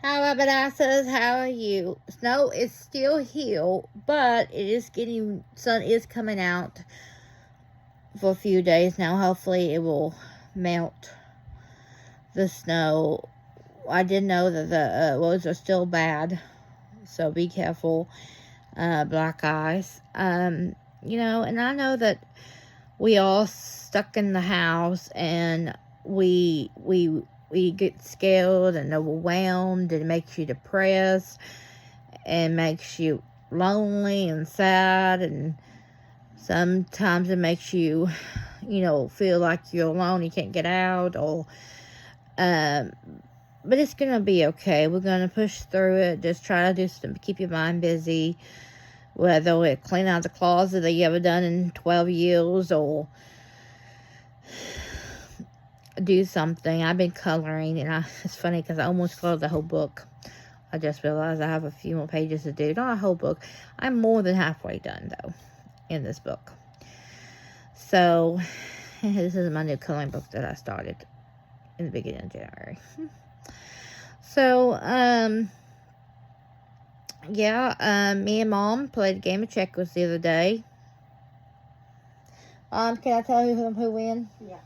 Hi, Rabbit how are you? Snow is still here, but it is sun is coming out for a few days now. Hopefully it will melt the snow. I did know that the roads are still bad, so be careful. Black ice. And I know that we all stuck in the house and we get scared and overwhelmed, and it makes you depressed and makes you lonely and sad, and sometimes it makes you feel like you're alone, you can't get out, or but it's gonna be okay. We're gonna push through it. Just try to do something, keep your mind busy, whether it clean out the closet that you haven't done in 12 years or do something. I've been coloring, and it's funny because I almost colored the whole book. I just realized I have a few more pages to do. Not a whole book. I'm more than halfway done, though, in this book. So, this is my new coloring book that I started in the beginning of January. So, me and Mom played a game of checkers the other day. Can I tell you who won? Yeah.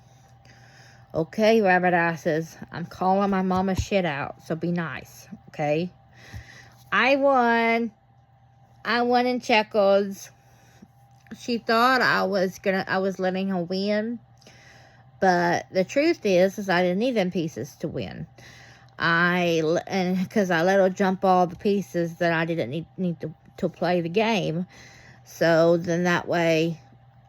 Okay, Rabbit Asses, I'm calling my mama shit out, so be nice, okay? I won in checkers. She thought I was letting her win, but the truth is I didn't need them pieces to win. Because I let her jump all the pieces that I didn't need to play the game, so then that way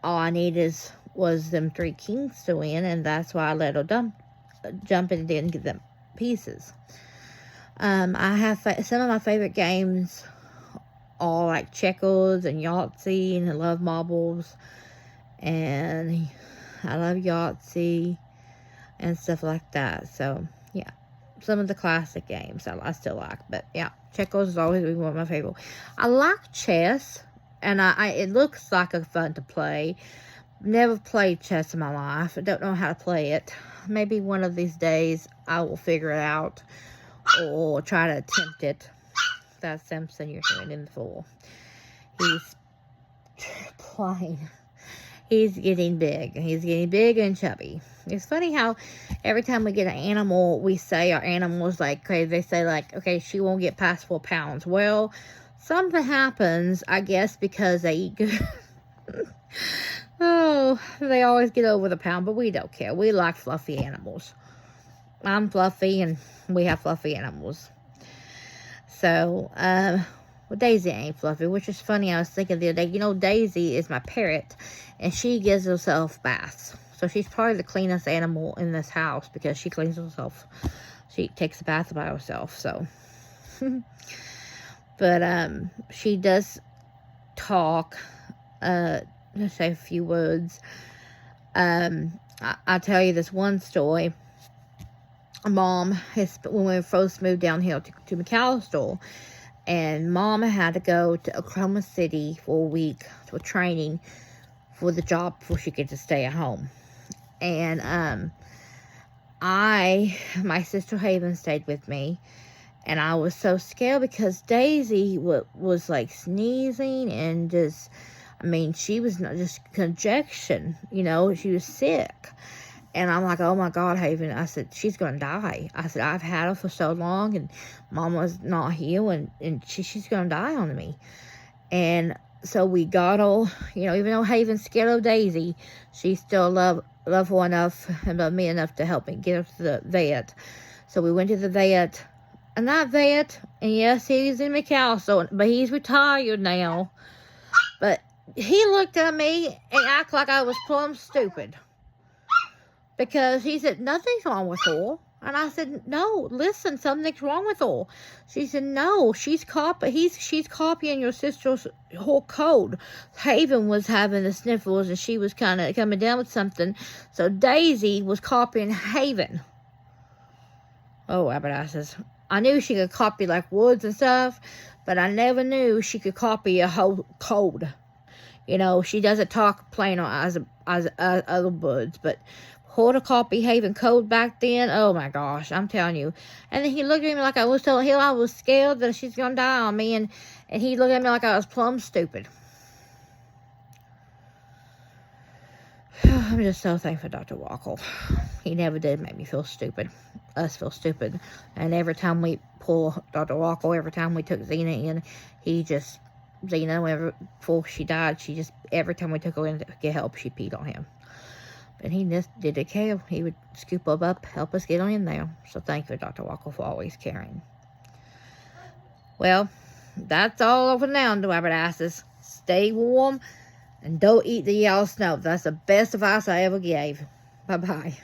all I needed was them 3 kings to win, and that's why I let her jump and didn't get them pieces. I have some of my favorite games are like checkers and Yahtzee, and I love marbles, and I love Yahtzee and stuff like that. So yeah, some of the classic games I still like, but yeah, checkers has always been one of my favorite. I like chess, and it looks like a fun to play. Never played chess in my life. I don't know how to play it. Maybe one of these days I will figure it out or try to attempt it. That's Simpson you're hearing in the floor. He's playing. He's getting big. He's getting big and chubby. It's funny how every time we get an animal, we say our animal's like crazy. They say like, okay, she won't get past 4 pounds. Well, something happens, I guess, because they eat good. Oh, they always get over the pound, but we don't care. We like fluffy animals. I'm fluffy, and we have fluffy animals. So, well, Daisy ain't fluffy, which is funny. I was thinking the other day, Daisy is my parrot, and she gives herself baths. So she's probably the cleanest animal in this house because she cleans herself. She takes a bath by herself, so. But, she does talk, just say a few words. I'll tell you this one story. Mom, when we first moved down here to McAllister, and Mom had to go to Oklahoma City for a week for training for the job before she could just stay at home. And my sister Haven stayed with me, and I was so scared because Daisy was like sneezing and just, she was not just congestion, she was sick. And I'm like, oh my God, Haven. I said, she's going to die. I said, I've had her for so long, and Mama's not here, and she's going to die on me. And so we got her, even though Haven's scared of Daisy, she still love her enough and love me enough to help me get her to the vet. So we went to the vet, and yes, he's in McAllister, but he's retired now. But he looked at me and acted like I was plumb stupid. Because he said, nothing's wrong with her. And I said, no, listen, something's wrong with her. She said, no, she's copying your sister's whole code. Haven was having the sniffles, and she was kind of coming down with something. So Daisy was copying Haven. Oh, Abernathy's. I knew she could copy like words and stuff, but I never knew she could copy a whole code. She doesn't talk plain as other birds, but Horticop behaving cold back then. Oh my gosh, I'm telling you. And then he looked at me like I was telling him I was scared that she's gonna die on me, and he looked at me like I was plumb stupid. I'm just so thankful for Dr. Wackel. He never did make me feel stupid. Us feel stupid. And every time we pull Dr. Wackel, every time we took Xena in, he just, Xena, before she died, every time we took her in to get help, she peed on him. And he just did a care. He would scoop up, help us get on in there. So thank you, Dr. Wackel, for always caring. Well, that's all over now, rabbit asses. Stay warm and don't eat the yellow snow. That's the best advice I ever gave. Bye-bye.